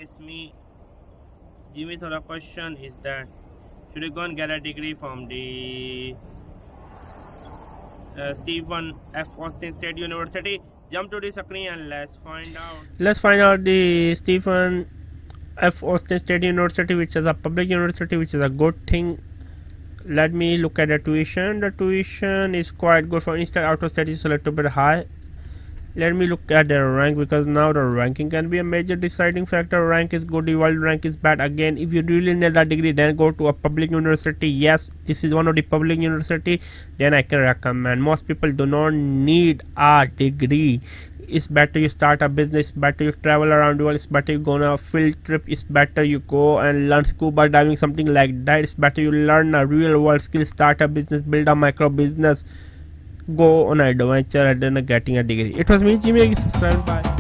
it's me. Jimmy, so the question is that should you go and get a degree from the Stephen F. Austin State University? Jump to the screen and let's find out. Let's find out the Stephen F. Austin State University, which is a public university, which is a good thing. Let me look at the tuition. The tuition is quite good. For instant auto state is a little bit high. Let me look at the rank, because now the ranking can be a major deciding factor. Rank is good, the world rank is bad. Again, if you really need a degree, then go to a public university. Yes, this is one of the public university, then I can recommend. Most people do not need a degree. It's better you start a business, it's better you travel around the world, it's better you go on a field trip, it's better you go and learn scuba diving, something like that. It's better you learn a real world skill, start a business, build a micro business, go on an adventure, and then getting a degree. It was me, Jimmy. Subscribe. Bye.